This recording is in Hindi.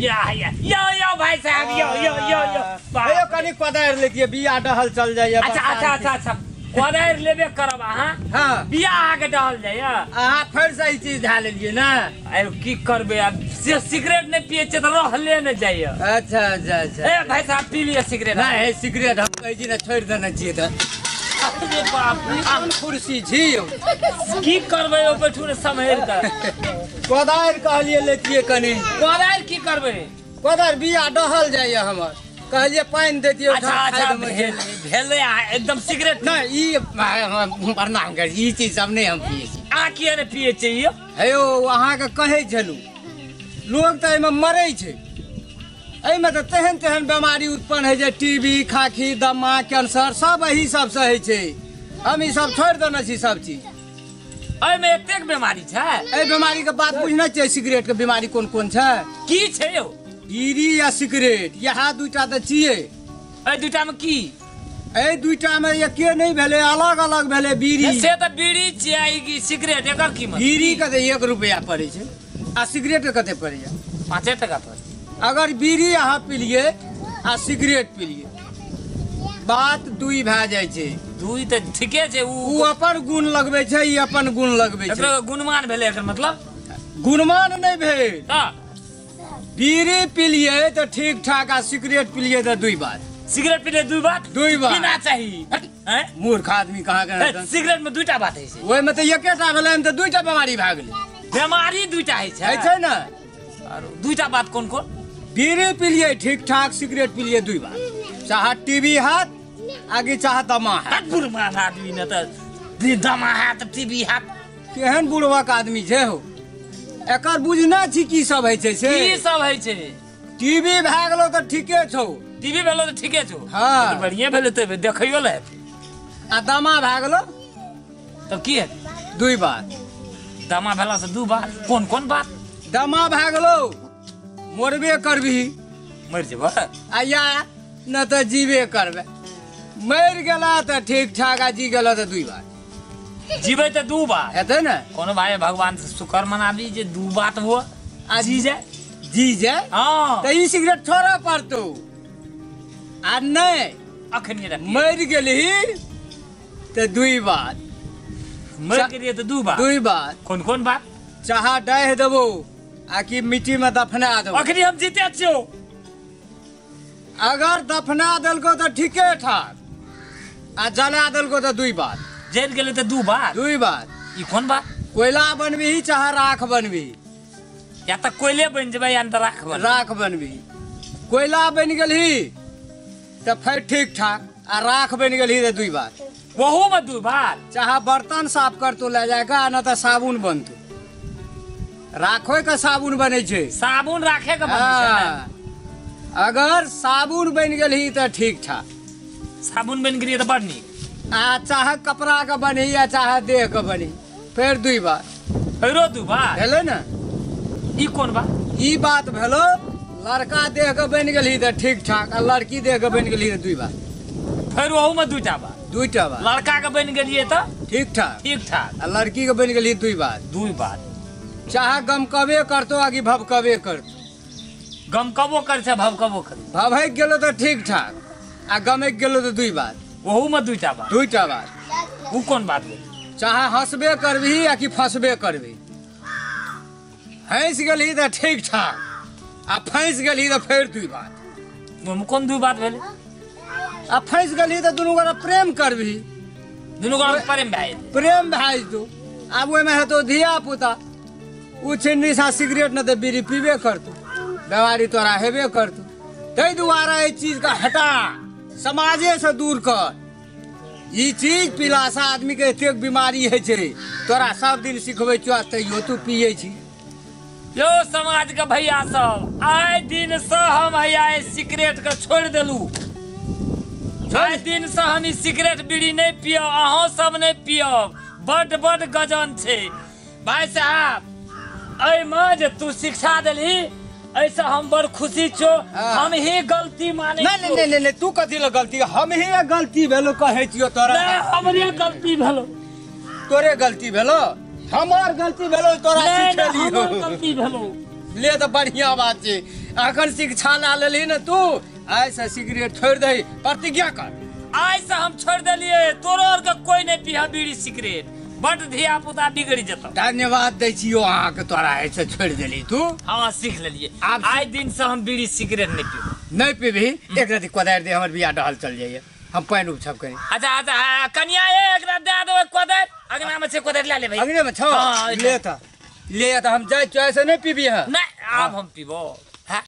यो भाई साहब यो कनी कोदार लेतिए बिया डहल चल जाइए। अच्छा कोदार लेबे करब अहाँ। हाँ बिया आके डहल जाइए। अहाँ फिर सही चीज धा लेलिए ना। अरे की करबे अब सिगरेट नहीं पिए छ त रहले न जाइए। अच्छा अच्छा अच्छा ए भाई साहब पी लिए सिगरेट। नहीं है सिगरेट हम कह जी ना छोड़ देना चाहिए था। अरे बाप रे हम कुर्सी छी की करबे ओ बैठू ने सम्हेर के। कोदार कहलिए लेतिए कनी। कोदार की करबे? कोदार बिया डहल जाइए हमर कहलिए पानी देतिए। अच्छा भेले एकदम सिगरेट नहीं ई प्रणाम कर ई चीज सब नहीं हम पिए छी। आ किए ने पिए चाहिए? हे ओ अहाँ के कहै छलू लोग त एमे मरै छै। एहिमे तऽ तेहन तेहन बीमारी उत्पन्न है जे टीबी खांखी दमा कैंसर सब यही सब से है छै। हम ई सब छोड़ देने छी सब चीज। एहिमे एतेक बीमारी छै? एहि बीमारी के बात बुझना चाहिए। सिगरेट के बीमारी कोन कोन छै? की छै यौ? बीड़ी या सिगरेट यह दूटा तऽ छियै। ए दूटा में की? ए दूटा में एके नहीं भेले अलग अलग भेले। बीड़ी से तऽ बीड़ी छियै कि सिगरेट एकर कीमत? बीड़ी के तऽ 1 रुपया पड़ै छै आ सिगरेट के कते पड़ै छै? 5 टका पर। अगर बीड़ी अहाँ पिलिए आ सिगरेट पिलिए बात दुई भए जाइ छै। दुई तऽ ठीके छै। उ अपन गुण लगबै छै ई अपन गुण लगबै छै। एकर गुणमान भेलै एकर मतलब? गुणमान नहीं भेल। हां बीड़ी पिलिए तो ठीक ठाक आ सिगरेट पिलिए तो दुई बात। सिगरेट पिलिए दुई बात? दुई बात पीना चाहिए हैं? मूर्ख आदमी कहाँ के। सिगरेट में दुईटा बात है छै। ओय में तो एकेटा भेलै त दुईटा बीमारी भए गेलै। बीमारी दुईटा है छै? है छै ना। और दुईटा बात कोन कोन? बीड़ी पिलिए ठीक ठाक सिगरेट पिलिए दुई बात। चाहे टीबी हाथ आगे चाहे दमा हाथ। बुढ़मान आदमी ने त दमा हाथ टीबी हाथ। केहन बुढ़वा आदमी छै हो। एकर बुझना छी की सब है छै से? की सब है छै? टीबी भए गेलो त ठीके छौ। टीबी भेलो त ठीके छौ। हां बढ़िया भेले त देखैयो ले। आ दमा भए गेलो तब की है? दुई बात। दमा भेला से दू बात कोन कोन बात? दमा भए गेलो मरबे करबी। मर जेबो आ या न त जीवे करबे। मर गेला त ठीक ठाक आ जी गेला त दुई बात। जीवे त दू बात हेतै न। कोनो भाई भगवान से शुक्र मनाबी जे दू बात हो आ जी जाए। जी जाए हां त ई सिगरेट छोड़े पड़तो। आ नहीं अखनी रे मर गेली त दुई बात। मर गेलिए त दू बात। दुई बात कोन कोन बात? चाहा डाह देबो आ कि मिट्टी में दफना देबो। अखनी हम जीते छियो। अगर दफना देलको त ठीके ठाक आ जला देलको त दुई बात। जल गेले त दू बात। दुई बात। ई कोन बात? कोयला बनबी चाहे राख बनबी। या त कोयले बन जेबै या त राख बन। राख बनबी। कोयला बन गेलही त फिर ठीक ठाक आ राख बन गेलही त दुई बात। वहू में दू बात। चाहे बर्तन साफ कर तो ले जाएगा न त साबुन बनतो। राखो का साबुन बने छे। साबुन राखे के बने छै ना। अगर साबुन बन गेलही त ठीक ठाक। साबुन बन गेलिए त बड़ नीक। आ चाहे कपड़ा का बनी या चाहे देह का बनी फिर दुई बात। फेरो दू बात भेलै न। ई कोन बात? ई बात भेलो लड़का देह के बन गेलही त ठीक ठाक आ लड़की देह के बन गेलही त दुई बात। फिर वहू में दुईटा बात। दुईटा बात। लड़का के बन गेलिए त ठीक ठाक ठीक ठाक आ लड़की के बन गेलही दुई बात। दुई बात। चाहे गमकबे करतो आकि भभकबे करतो। गमकबो कर छै भभकबो कर। भभक गेलो त ठीक ठाक आ गमक गेलो त दुई बात। वहू में दुईटा बात। दुईटा बात। उ कोन बात भेल? चाहे हंसबे करबी या कि फंसबे करबी। हंस गेलही त ठीक ठाक आ फंस गेलही त फिर दुई बात। ओमे कोन दू बात भेल? आ फंस गेलही त दुनू गोरा प्रेम करबी। दुनू गोरा प्रेम भए प्रेम भए जेतो। आब ओहिमे हेतो धिया पुता उ छिन्नी सा सिगरेट न त बीड़ी पीबे करतो। बीमारी तोरा हेबे करतो। तै दुआरे ई चीज का हटा समाजे से दूर कर। ई चीज पीला से आदमी के एतेक बीमारी है छै। तोरा सब दिन सिखबै छौ तैयो तू पियै छी। यो समाज के भैया सब आइ दिन से हम हैया सिगरेट के छोड़ देलू। आइ दिन से हम ई सिगरेट बीड़ी नहीं पियब। अहों सब नहीं पियब। बड़ बड़ गजन छै भाई साहब। एहि में जे तू शिक्षा देलही ऐसा हम बड़ खुशी छो। हम ही गलती माने। नहीं नहीं नहीं तू कथी ल गलती? हम ही गलती भेलो कहै छियो तोरा। नहीं हमरे गलती भेलो। तोरे गलती भेलो? हमार गलती भेलो तोरा नहीं सिखेलियो। हमर गलती भेलो। ले तो बढ़िया बात छै। अखन शिक्षा ला लेली न तू ऐसा सिगरेट छोड़ दे प्रतिज्ञा कर। आज से हम छोड़ दिलिए तोरो और के कोई नहीं पिया बीड़ी सिगरेट बट धिया पुता बिगड़ जतो। धन्यवाद दै छियो अहाँ के तोरा ऐसे छोड़ देली तू। हाँ सीख लेलिए आब आज दिन से हम बीड़ी सिगरेट नहीं पीबो। नहीं पीबी एक रति कोदारि दे हमर बियाह डहल चल जाइए हम पानि उपछप करी। अच्छा अच्छा कन्या एक रात दे दो कोदर अगना में से कोदर ले ले भाई अगने में छौ हाँ, ले त हम जाय ऐसे नहीं पीबी है। नहीं अब हम पीबो।